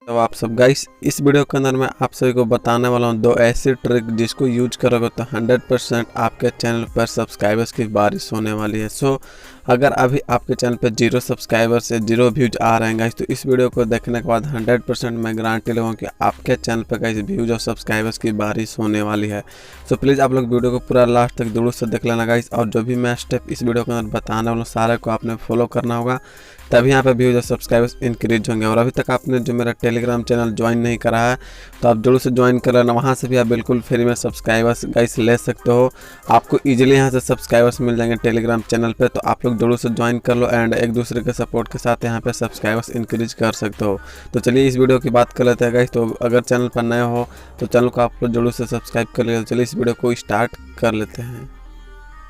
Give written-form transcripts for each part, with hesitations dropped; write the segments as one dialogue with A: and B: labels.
A: तो आप सब गाइस, इस वीडियो के अंदर मैं आप सभी को बताने वाला हूँ 2 ऐसी ट्रिक जिसको यूज करोगे तो 100% आपके चैनल पर सब्सक्राइबर्स की बारिश होने वाली है। सो अगर अभी आपके चैनल पर 0 सब्सक्राइबर्स से 0 व्यूज आ रहे हैं गाइस, तो इस वीडियो को देखने के बाद 100% मैं गारंटी लूँगा कि आपके चैनल पर गाइस व्यूज और सब्सक्राइबर्स की बारिश होने वाली है। सो प्लीज़ आप लोग वीडियो को पूरा लास्ट तक जरूर से देख लेना गाइस, और जो भी मैं स्टेप इस वीडियो के अंदर बताने वाला हूँ सारे को आपने फॉलो करना होगा, तभी यहाँ पे व्यूज और सब्सक्राइबर्स इंक्रीज होंगे। और अभी तक आपने जो मेरा टेलीग्राम चैनल ज्वाइन नहीं करा है तो आप जरूर से ज्वाइन कर लेना, वहाँ से भी आप बिल्कुल फ्री में सब्सक्राइबर्स गाइस ले सकते हो। आपको इजीली यहाँ से सब्सक्राइबर्स मिल जाएंगे टेलीग्राम चैनल पे, तो आप लोग जरूर से ज्वाइन कर लो एंड एक दूसरे के सपोर्ट के साथ यहाँ पे सब्सक्राइबर्स इंक्रीज कर सकते हो। तो चलिए इस वीडियो की बात कर लेते हैं गाइस। तो अगर चैनल पर नए हो तो चैनल को आप लोग जरूर से सब्सक्राइब कर लिया। चलिए इस वीडियो को स्टार्ट कर लेते हैं।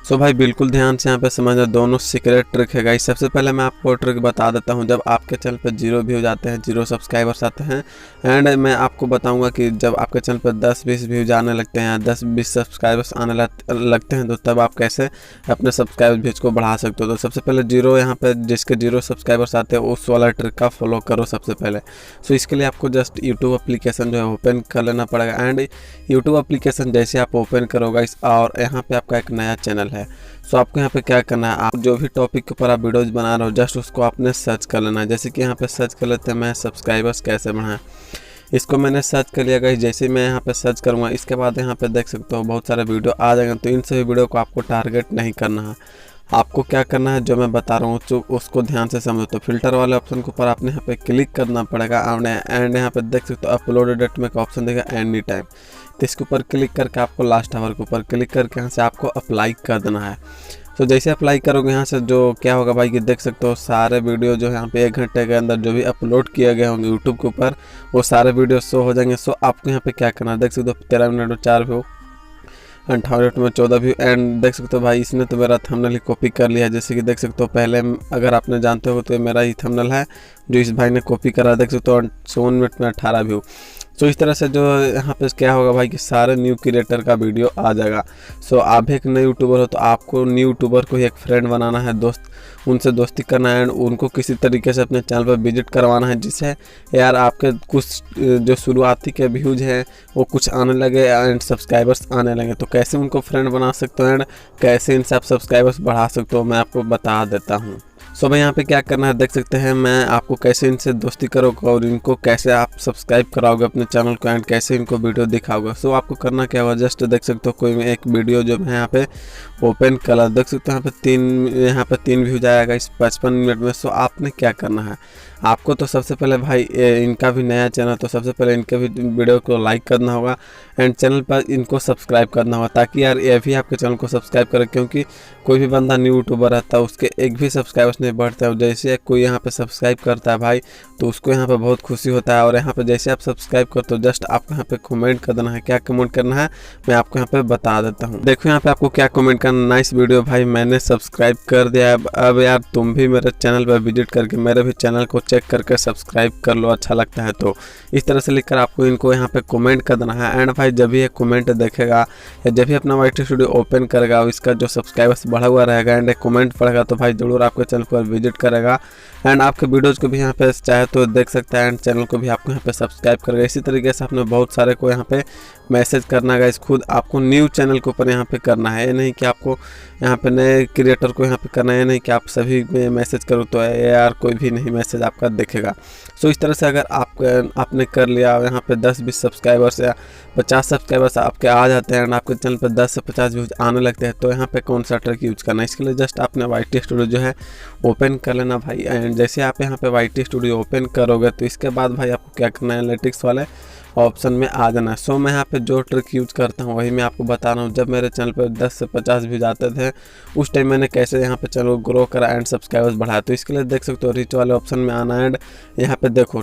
A: सो भाई बिल्कुल ध्यान से यहाँ पे समझना, दोनों सीक्रेट ट्रिक है गाइस। सबसे पहले मैं आपको ट्रिक बता देता हूँ। जब आपके चैनल पर 0 व्यूज आते हैं, 0 सब्सक्राइबर्स आते हैं, एंड मैं आपको बताऊंगा कि जब आपके चैनल पर 10-20 व्यूज आने लगते हैं, 10-20 सब्सक्राइबर्स आने लगते हैं, तो तब आप कैसे अपने सब्सक्राइबर व्यूज को बढ़ा सकते हो। तो सबसे पहले 0 यहाँ पे जिसके 0 सब्सक्राइबर्स आते हैं उस वाला ट्रिक का फॉलो करो सबसे पहले। सो इसके लिए आपको जस्ट यूट्यूब एप्लीकेशन जो है ओपन कर लेना पड़ेगा। एंड यूट्यूब एप्लीकेशन जैसे आप ओपन करोगे और यहाँ पे आपका एक नया चैनल है। सो आपको यहाँ पे क्या करना है, आप जो भी टॉपिक के ऊपर आप वीडियोज बना रहे हो जस्ट उसको आपने सर्च कर लेना है। जैसे कि यहाँ पे सर्च कर लेते हैं मैं सब्सक्राइबर्स कैसे बढ़ाएं। इसको मैंने सर्च कर लिया गाइस। जैसे मैं यहाँ पे सर्च करूँगा इसके बाद यहाँ पे देख सकते हो बहुत सारे वीडियो आ जाएंगे। तो इन सभी वीडियो को आपको टारगेट नहीं करना है। आपको क्या करना है, जो मैं बता रहा हूँ तो उसको ध्यान से समझो। तो फिल्टर वाले ऑप्शन के ऊपर आपने यहाँ पे क्लिक करना पड़ेगा एंड यहाँ पे देख सकते हो अपलोड डेट में एक ऑप्शन देगा एनी टाइम। तो इसके ऊपर क्लिक करके आपको लास्ट आवर के ऊपर क्लिक करके यहाँ से आपको अप्लाई कर देना है। तो जैसे अप्लाई करोगे यहाँ से जो क्या होगा भाई कि देख सकते हो सारे वीडियो जो यहाँ पे 1 घंटे के अंदर जो भी अपलोड किए गए होंगे यूट्यूब के ऊपर वो सारे वीडियो शो हो जाएंगे। सो आपको यहाँ पे क्या करना है, देख सकते हो 13 मिनट में 4 व्यू, 58 मिनट में 14 व्यू। एंड देख सकते हो भाई इसने तो मेरा थंबनेल ही कॉपी कर लिया है। जैसे कि देख सकते हो पहले अगर आपने जानते हो तो ये मेरा ही थंबनेल है जो इस भाई ने कॉपी करा। देख सकते हो 54 मिनट में 18 व्यू। सो इस तरह से जो यहाँ पे क्या होगा भाई कि सारे न्यू क्रिएटर का वीडियो आ जाएगा। सो आप एक नए यूट्यूबर हो तो आपको न्यू यूट्यूबर को ही एक फ्रेंड बनाना है, दोस्त, उनसे दोस्ती करना है एंड उनको किसी तरीके से अपने चैनल पर विजिट करवाना है, जिससे यार आपके कुछ जो शुरुआती के व्यूज हैं वो कुछ आने लगे एंड सब्सक्राइबर्स आने लगे। तो कैसे उनको फ्रेंड बना सकते हो एंड कैसे इनसे आप सब्सक्राइबर्स बढ़ा सकते हो मैं आपको बता देता हूँ। सो भाई यहाँ पे क्या करना है देख सकते हैं मैं आपको कैसे इनसे दोस्ती करोगे और इनको कैसे आप सब्सक्राइब कराओगे अपने चैनल को एंड कैसे इनको वीडियो दिखाओगे। सो आपको करना क्या होगा, जस्ट देख सकते हो कोई एक वीडियो जो मैं यहाँ पे ओपन कलर देख सकते हो यहाँ पे 3 व्यूज आएगा इस 55 मिनट में। सो आपने क्या करना है, आपको तो सबसे पहले भाई इनका भी नया चैनल, तो सबसे पहले इनके भी वीडियो को लाइक करना होगा एंड चैनल पर इनको सब्सक्राइब करना होगा, ताकि यार ये भी आपके चैनल को सब्सक्राइब करे। क्योंकि कोई भी बंदा न्यू यूट्यूबर रहता है उसके एक भी सब्सक्राइबर्स नहीं बढ़ता है, जैसे कोई यहाँ पे सब्सक्राइब करता है भाई तो उसको यहाँ पे बहुत खुशी होता है। और यहाँ पे जैसे आप सब्सक्राइब करते हो जस्ट आपको यहाँ पे कमेंट कर देना है। क्या कमेंट करना है मैं आपको यहाँ पे बता देता हूँ। देखो यहाँ पे आपको क्या कमेंट करना, नाइस वीडियो भाई, मैंने सब्सक्राइब कर दिया है, अब यार तुम भी मेरे चैनल पर विजिट करके मेरे भी चैनल को चेक करके सब्सक्राइब कर लो, अच्छा लगता है। तो इस तरह से लिखकर आपको इनको यहाँ पे कमेंट कर देना है। एंड भाई जब भी ये कमेंट देखेगा या जब भी अपना YT स्टूडियो ओपन करेगा और इसका जो सब्सक्राइबर्स बढ़ा हुआ रहेगा एंड एक कमेंट पड़ेगा तो भाई जरूर आपके चैनल पर विजिट करेगा एंड आपके वीडियोज़ को भी यहाँ पे चाहे तो देख सकता है एंड चैनल को भी आपको यहाँ पे सब्सक्राइब करेगा। इसी तरीके से आपने बहुत सारे को यहाँ पे मैसेज करना है गाइस, खुद आपको न्यू चैनल के ऊपर यहाँ पे करना है। ये नहीं कि आपको यहाँ पे नए क्रिएटर को यहाँ पे करना है, नहीं कि आप सभी में मैसेज करो तो यार कोई भी नहीं मैसेज आपका देखेगा। सो इस तरह से अगर आपने कर लिया यहाँ पे 10-20 सब्सक्राइबर्स या 50 सब्सक्राइबर्स आपके आ जाते हैं एंड आपके चैनल पर 10 से 50 व्यूज आने लगते हैं, तो यहाँ पे कौन सा ट्रिक यूज करना है, इसके लिए जस्ट आपने YT स्टूडियो जो है ओपन कर लेना भाई। एंड जैसे आप यहाँ पे YT स्टूडियो ओपन करोगे तो इसके बाद भाई आपको क्या करना है, एनालिटिक्स वाले ऑप्शन में आ जाना है। सो मैं यहाँ पे जो ट्रिक यूज करता हूँ वही मैं आपको बता रहा हूँ। जब मेरे चैनल पर 10 से 50 व्यूज आते थे उस टाइम मैंने कैसे यहाँ पे चैनल को ग्रो करा एंड सब्सक्राइबर्स बढ़ाया। तो इसके लिए देख सकते हो रीच वाले ऑप्शन में आना एंड यहाँ पे देखो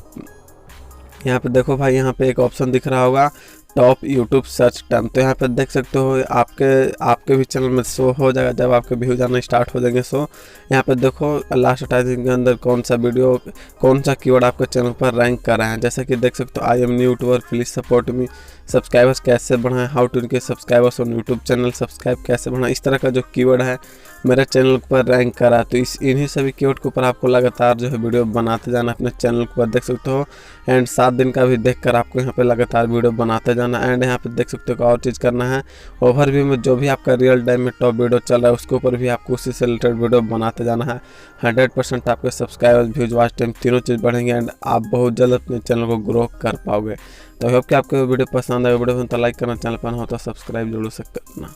A: भाई यहाँ पे एक ऑप्शन दिख रहा होगा टॉप यूट्यूब सर्च टर्म। तो यहाँ पे देख सकते हो आपके भी चैनल में शो हो जाएगा जब आपके व्यूज आना स्टार्ट हो जाएंगे। सो यहाँ पे देखो लास्ट 28 दिन के अंदर कौन सा कीवर्ड आपके चैनल पर रैंक कर रहा है। जैसे कि देख सकते हो I am new YouTuber please support me, subscribers कैसे बढ़ाएं, हाउ टू इनके subscribers on YouTube channel, subscribe कैसे बढ़ाएं। इस तरह का जो कीवर्ड है मेरे चैनल पर रैंक करा। तो इन्हीं सभी कीवर्ड के ऊपर आपको लगातार जो है वीडियो बनाते जाना अपने चैनल पर, देख सकते हो। एंड 7 दिन का भी देखकर आपको यहाँ पे लगातार वीडियो बनाते जाना। एंड यहाँ पे देख सकते हो और चीज़ करना है, ओवरव्यू में जो भी आपका रियल टाइम में टॉप वीडियो चल रहा है उसके ऊपर भी आपको उसी से रिलेटेड वीडियो बनाते जाना है। 100% आपके सब्सक्राइबर्स, व्यूज, वॉच टाइम तीनों चीज़ बढ़ेंगे एंड आप बहुत जल्द अपने चैनल को ग्रो कर पाओगे। तो आई होप कि आपको वीडियो पसंद आएगा। वीडियो तो लाइक करना, चैनल पर हो तो सब्सक्राइब जरूर से करना।